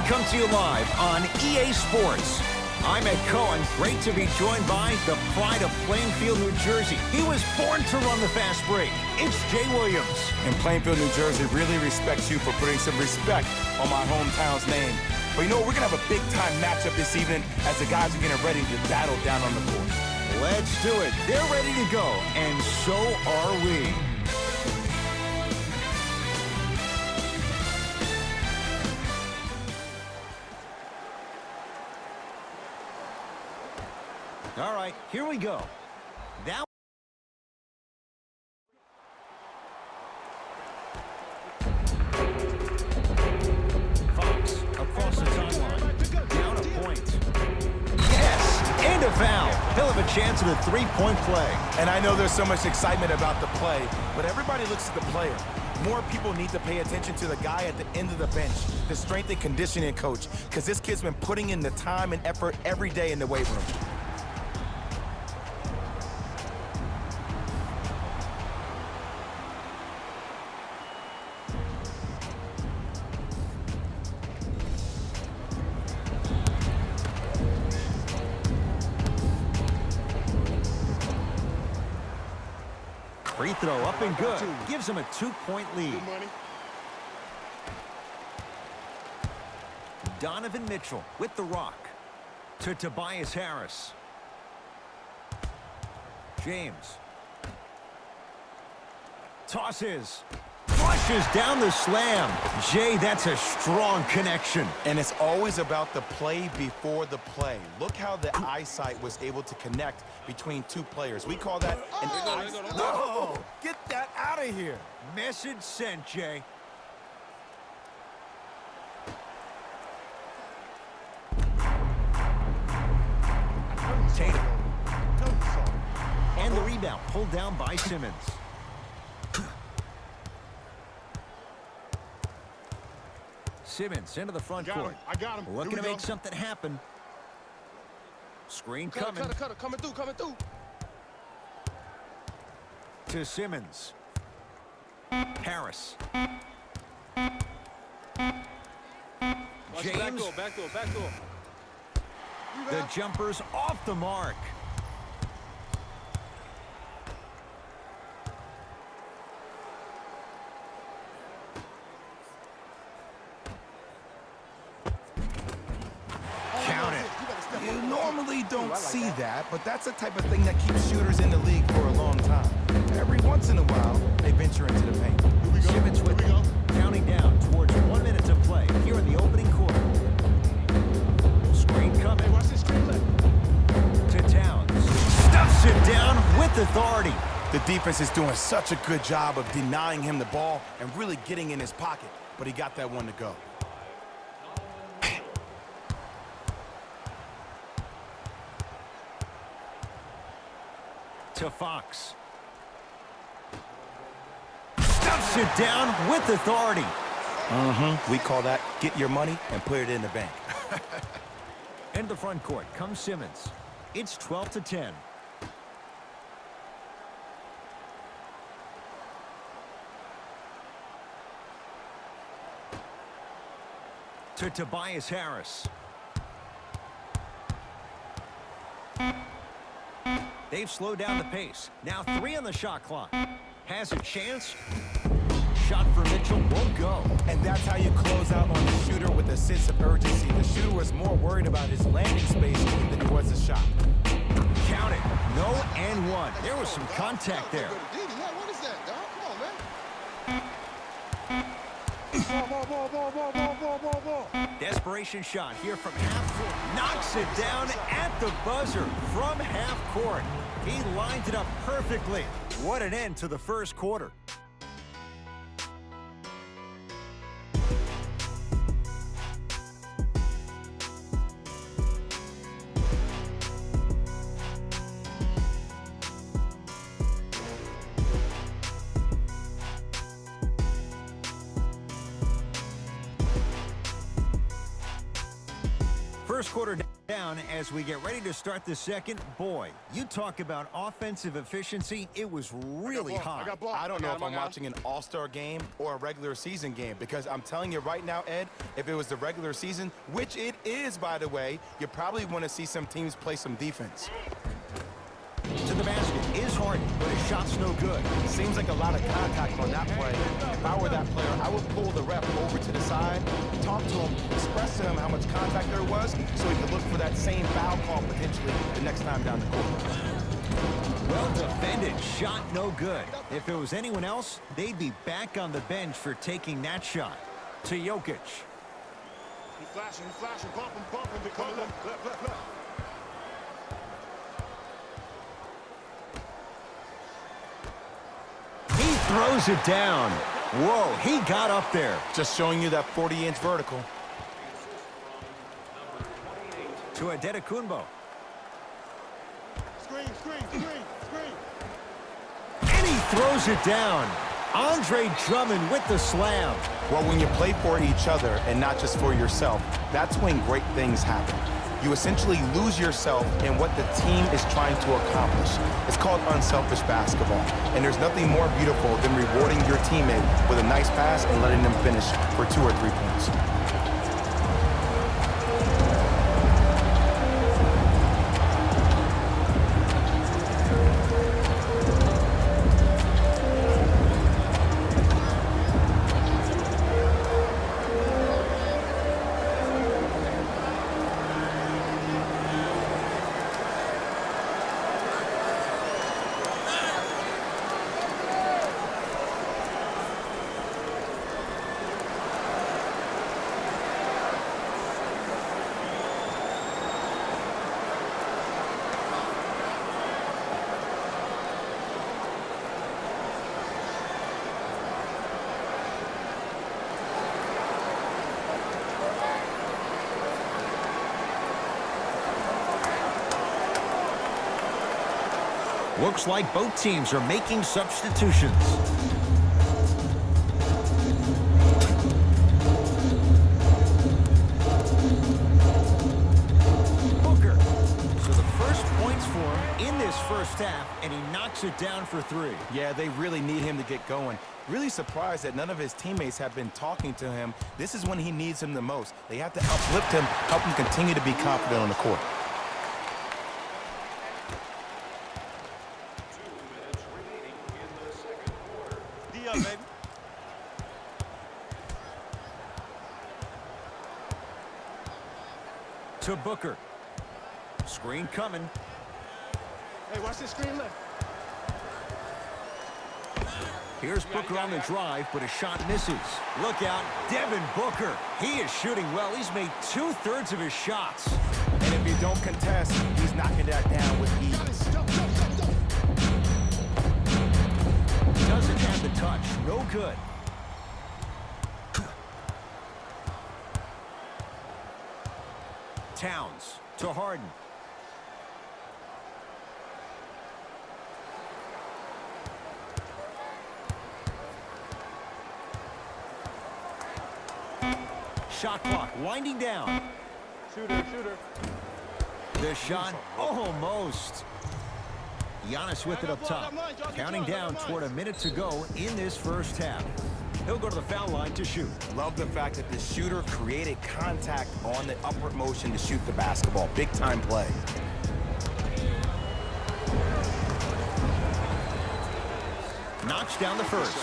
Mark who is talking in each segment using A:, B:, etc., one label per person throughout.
A: come to you live on EA Sports. I'm Ed Cohen. Great to be joined by the pride of Plainfield, New Jersey. He was born to run the fast break. It's Jay Williams.
B: And Plainfield, New Jersey really respects you for putting some respect on my hometown's name. But you know, we're going to have a big-time matchup this evening as the guys are getting ready to battle down on the court.
A: Let's do it. They're ready to go, and so are we. All right, here we go. That Fox across the timeline. Down a point. Yes, and a foul. He'll have a chance at a three-point play.
B: And I know there's so much excitement about the play, but everybody looks at the player. More people need to pay attention to the guy at the end of the bench, the strength and conditioning coach, because this kid's been putting in the time and effort every day in the weight room.
A: Free throw up and good. Gives him a 2-point lead. Donovan Mitchell with the rock to Tobias Harris. James. Tosses. Flushes down the slam. Jay, that's a strong connection.
B: And it's always about the play before the play. Look how the eyesight was able to connect between two players. We call that an eyesight. No! Get that out of here.
A: Message sent, Jay. Tatum. And the rebound pulled down by Simmons. Simmons into the front court.
C: I got him.
A: Looking to make something happen. Screen coming.
C: Cutter. Coming through.
A: To Simmons. Harris. James.
C: Back door.
A: The jumper's off the mark. Count it.
B: You normally don't see that, but that's the type of thing that keeps shooters in the league for a long time. Every once in a while, they venture into the paint.
A: Simmons with it. Counting down towards 1 minute to play here in the opening quarter. Screen coming.
C: Watch this screen left.
A: To Towns. Stuffs it down with authority.
B: The defense is doing such a good job of denying him the ball and really getting in his pocket, but he got that one to go.
A: To Fox. Stuffs it down with authority.
B: We call that get your money and put it in the bank.
A: In the front court comes Simmons. It's 12-10. To Tobias Harris. They've slowed down the pace. Now 3 on the shot clock. Has a chance. Shot for Mitchell won't go.
B: And that's how you close out on the shooter with a sense of urgency. The shooter was more worried about his landing space than he was the shot.
A: Count it. No and one. There was some contact there.
C: What is that, dog? Come on, man.
A: Desperation shot here from half court. Knocks it down at the buzzer from half court. He lined it up perfectly. What an end to the first quarter. First quarter Down as we get ready to start the second. Boy, you talk about offensive efficiency. It was really high.
B: I don't know if I'm watching an all-star game or a regular season game, because I'm telling you right now, Ed, if it was the regular season, which it is, by the way, you probably want to see some teams play some defense.
A: To the basket is Harden, but his shot's no good.
B: Seems like a lot of contact on that play. If I were that player, I would pull the ref over to the side, talk to him, express to him how much contact there was, so he could look for that same foul call potentially the next time down the court.
A: Well defended, shot no good. If it was anyone else, they'd be back on the bench for taking that shot. To Jokic.
C: He's flashing, bump him, because look.
A: He throws it down. Whoa, he got up there.
B: Just showing you that 40-inch vertical.
A: To Adetokunbo.
C: Screen.
A: And he throws it down. Andre Drummond with the slam.
B: Well, when you play for each other and not just for yourself, that's when great things happen. You essentially lose yourself in what the team is trying to accomplish. It's called unselfish basketball. And there's nothing more beautiful than rewarding your teammate with a nice pass and letting them finish for 2 or 3 points.
A: Looks like both teams are making substitutions. Booker. So the first points for him in this first half, and he knocks it down for 3.
B: Yeah, they really need him to get going. Really surprised that none of his teammates have been talking to him. This is when he needs him the most. They have to uplift him, help him continue to be confident on the court.
C: Baby.
A: To Booker. Screen coming.
C: Hey, watch this screen left.
A: Here's Booker on the drive, but a shot misses. Look out, Devin Booker. He is shooting well. He's made 2/3 of his shots.
B: And if you don't contest, he's knocking that down with ease.
A: Doesn't have the touch. No good. Towns to Harden. Shot clock winding down.
C: Shooter.
A: The shot almost. Giannis with it up top. Counting down toward a minute to go in this first half. He'll go to the foul line to shoot.
B: Love the fact that the shooter created contact on the upward motion to shoot the basketball. Big time play.
A: Knocks down the first.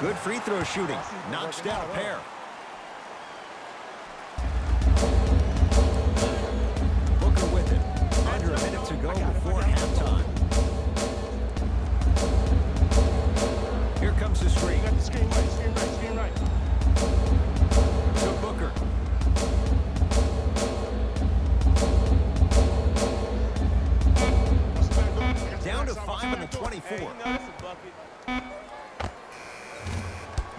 A: Good free throw shooting. Knocks down a pair. Booker with it. Under a minute to go before halftime. Here comes the screen.
C: Screen right.
A: To Booker. Down to 5 on the 24.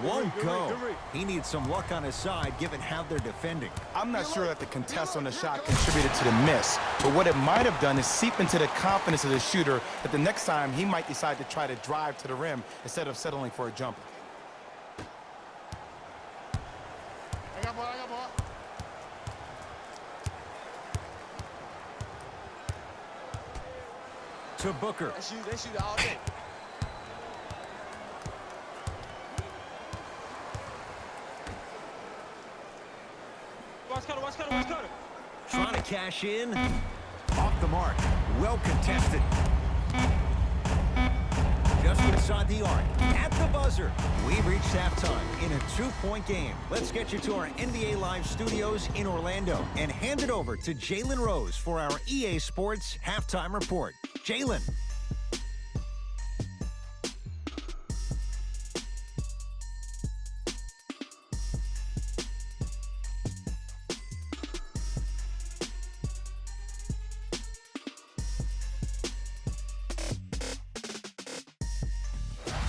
A: won't
C: Good
A: go.
C: read, good read.
A: He needs some luck on his side, given how they're defending.
B: I'm not sure that the contest on the shot contributed to the miss, but what it might have done is seep into the confidence of the shooter that the next time he might decide to try to drive to the rim instead of settling for a jumper.
C: I got ball, I got ball.
A: To Booker.
C: They shoot all day. Watch Cutter, watch Cutter, watch Cutter.
A: Trying to cash in. Off the mark. Well contested. Just inside the arc. At the buzzer. We've reached halftime in a 2-point game. Let's get you to our NBA Live studios in Orlando and hand it over to Jalen Rose for our EA Sports Halftime Report. Jalen.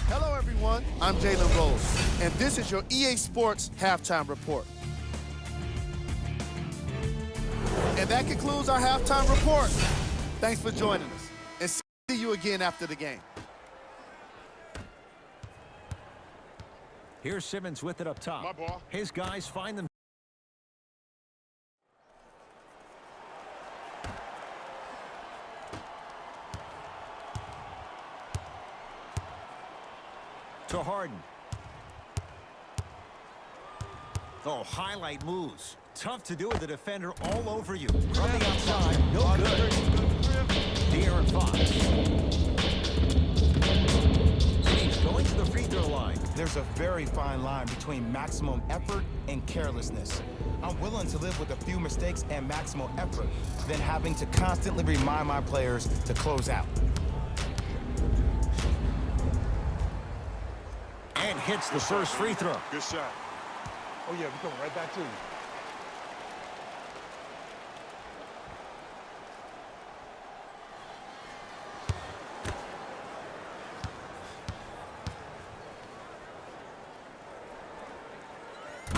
D: Hello, everyone. I'm Jalen Rose, and this is your EA Sports Halftime Report. And that concludes our halftime report. Thanks for joining us, and see you again after the game.
A: Here's Simmons with it up top.
C: My ball.
A: His guys find them. To Harden. Oh, highlight moves. Tough to do with the defender all over you. From the outside, no good. De'Aaron Fox. And he's going to the free throw line.
B: There's a very fine line between maximum effort and carelessness. I'm willing to live with a few mistakes and maximal effort than having to constantly remind my players to close out.
A: And hits the first free throw.
C: Good shot. Oh, yeah, we're coming right back to you.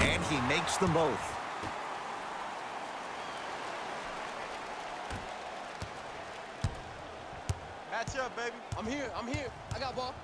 A: And he makes them both.
C: Match up, baby. I'm here. I got ball.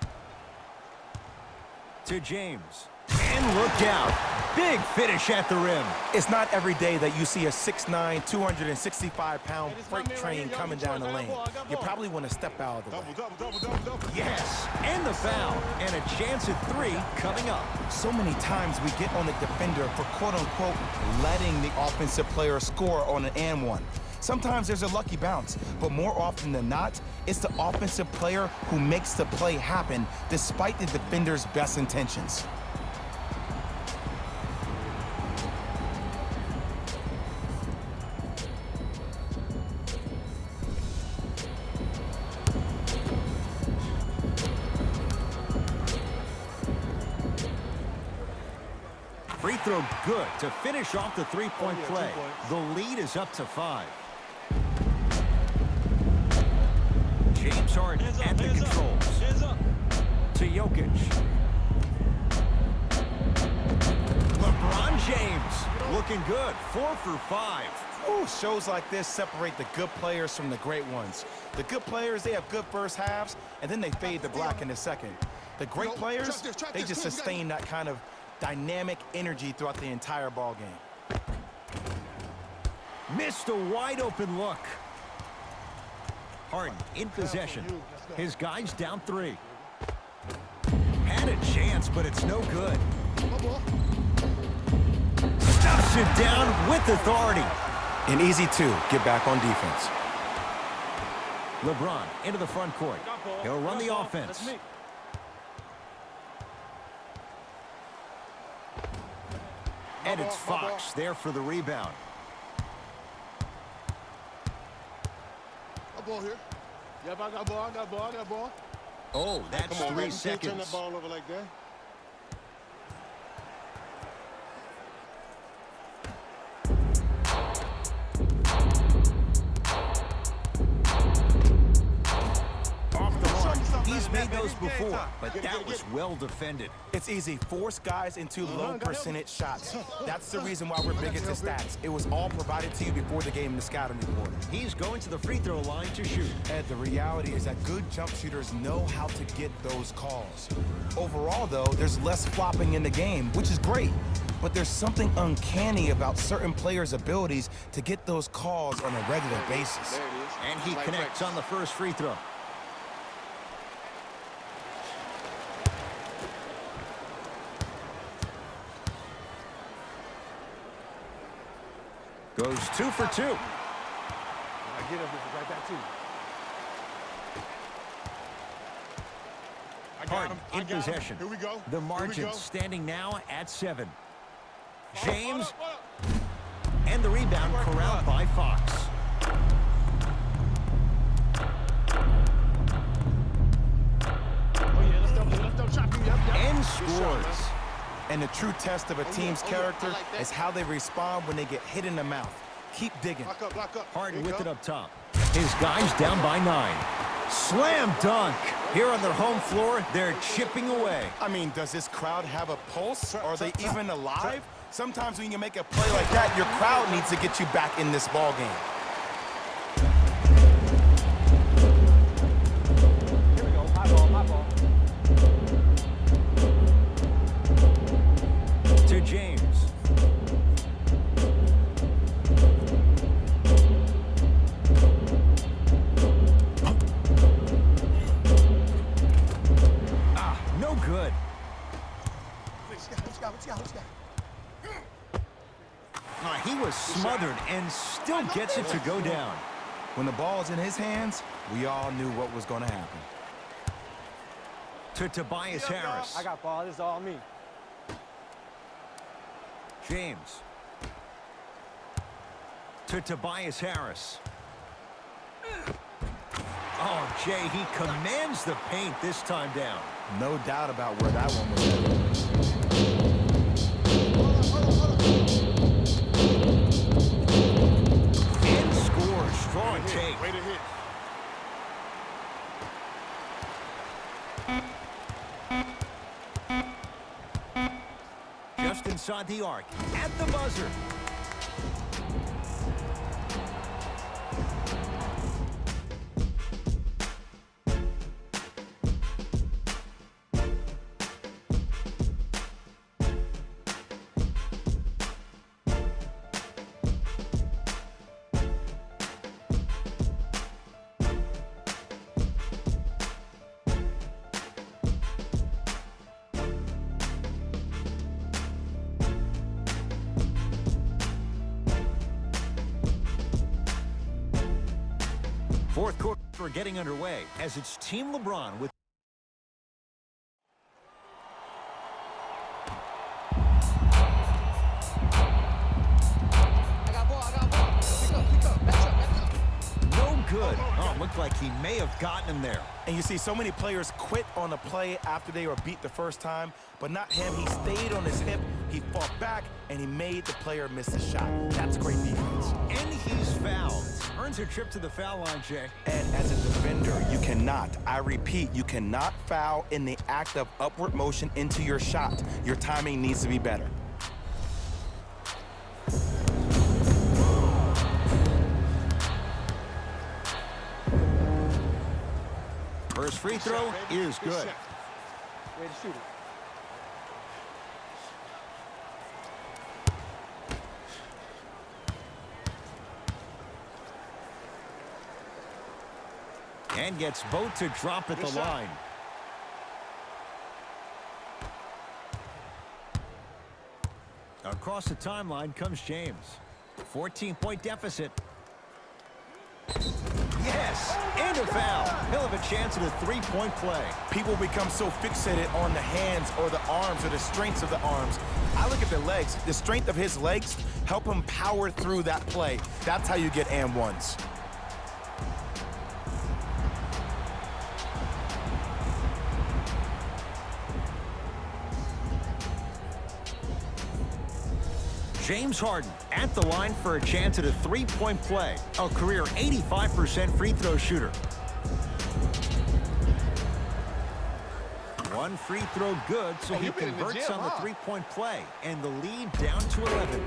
A: To James. And look out. Big finish at the rim.
B: It's not every day that you see a 6'9", 265-pound
C: Hey, this my
B: freight
C: man right
B: train
C: here.
B: coming
C: Y'all
B: down the
C: control. I
B: lane.
C: got ball, I got
B: You
C: ball.
B: probably want to step out of the way.
C: Double.
A: Yes. And the foul. And a chance at 3 coming up.
B: So many times we get on the defender for quote-unquote letting the offensive player score on an and one. Sometimes there's a lucky bounce, but more often than not, it's the offensive player who makes the play happen despite the defender's best intentions.
A: Free throw good to finish off the three-point
C: Oh, yeah,
A: play.
C: 2 points.
A: The lead is up to 5. James Harden at the controls.
C: Hands up.
A: To Jokic. LeBron James looking good. 4 for 5.
B: Ooh, shows like this separate the good players from the great ones. The good players, they have good first halves, and then they fade to black in the second. The great players, they just sustain that kind of dynamic energy throughout the entire ball game.
A: Missed a wide open look. Harden in possession. His guys down 3. Had a chance, but it's no good. Stuffs it down with authority.
B: An easy 2, get back on defense.
A: LeBron into the front court. He'll run the offense.
C: That's me.
A: And it's Fox there for the rebound.
C: Got ball here. Yep, I got ball.
A: Oh, that's
C: Come on,
A: 3
C: man. You can't turn
A: seconds.
C: that ball over like that.
A: Off the mark. He's made those before, but that was well defended.
B: It's easy. Force guys into low percentage shots. That's the reason why we're big into stats. It was all provided to you before the game in the scouting report.
A: He's going to the free throw line to shoot.
B: Ed, the reality is that good jump shooters know how to get those calls. Overall, though, there's less flopping in the game, which is great. But there's something uncanny about certain players' abilities to get those calls on a regular basis.
C: There it is.
A: And he
C: Like
A: connects on the first free throw. Goes 2 for 2.
C: I get up right back to you.
A: Harden in possession.
C: Here we go.
A: The
C: Here we
A: margin
C: go.
A: standing now at 7. James, and the rebound corralled by Fox.
C: Oh, yeah, let's double chop you. Yep.
A: And
C: Good shot, man.
A: scores.
B: And the true test of a team's
C: I
B: character
C: like that.
B: is how they respond when they get hit in the mouth. Keep digging.
C: Block up, block up.
A: Harden
C: Here you
A: with it
C: go.
A: up top. His guys down by 9. Slam dunk. Here on their home floor, they're chipping away.
B: I mean, does this crowd have a pulse?
C: Trap,
B: Are they
C: trap,
B: even
C: trap,
B: alive?
C: trap.
B: Sometimes when you make a play like that, your crowd needs to get you back in this ball game.
C: Here we go. My ball, my ball.
A: To James. No good.
C: What you got?
A: He was smothered and still gets it to go down.
B: When the ball's in his hands, we all knew what was going to happen.
A: To Tobias Harris.
C: I got ball. This is all me.
A: James. To Tobias Harris. Oh, Jay, he commands the paint this time down.
B: No doubt about where that one was headed.
A: And scores. Strong take.
C: Way to hit.
A: Just inside the arc. At the buzzer. Fourth quarter getting underway as it's Team LeBron with
C: I got ball. Pick up. Back up.
A: no good. Oh, looked like he may have gotten him there.
B: And you see so many players quit on a play after they were beat the first time, but not him. He stayed on his hip, he fought back, and he made the player miss the shot. That's great defense.
A: And he's fouled. Earns a trip to the foul line, Jay.
B: And as a defender, you cannot, I repeat, you cannot foul in the act of upward motion into your shot. Your timing needs to be better.
A: First free throw is good.
C: Ready to shoot it.
A: And gets both to drop at the
C: Good shot.
A: line. Across the timeline comes James. 14-point deficit. Yes, and a foul. He'll have a chance at a three-point play.
B: People become so fixated on the hands or the arms or the strengths of the arms. I look at the legs. The strength of his legs help him power through that play. That's how you get and ones.
A: James Harden at the line for a chance at a three-point play. A career 85% free throw shooter. One free throw good, so he
C: you've been in the
A: converts
C: gym,
A: on the
C: huh?
A: three-point play, and the lead down to 11.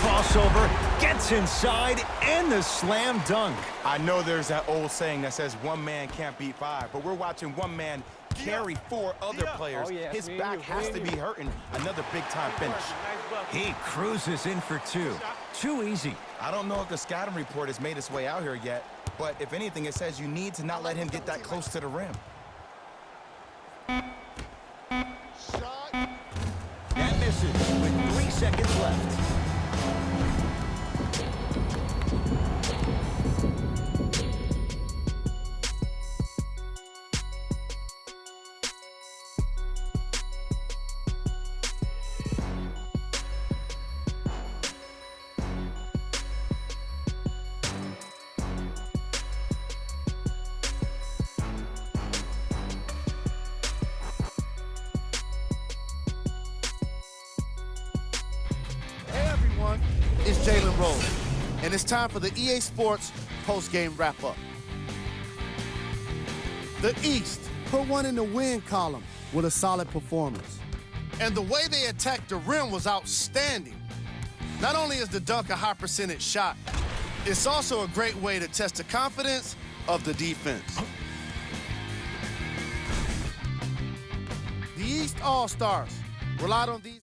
A: Crossover, gets inside, and the slam dunk.
B: I know there's that old saying that says one man can't beat five, but we're watching one man carry four other players.
C: Oh, yeah,
B: His
C: me and
B: back
C: you,
B: has to be hurting. Another big-time finish.
A: He cruises in for two. Too easy.
B: I don't know if the scouting report has made its way out here yet, but if anything, it says you need to not let him get that close to the rim.
A: That misses with 3 seconds left.
D: Hey everyone, it's Jalen Rose, and it's time for the EA Sports post-game wrap-up. The East put one in the win column with a solid performance. And the way they attacked the rim was outstanding. Not only is the dunk a high percentage shot, it's also a great way to test the confidence of the defense. The East All-Stars relied on these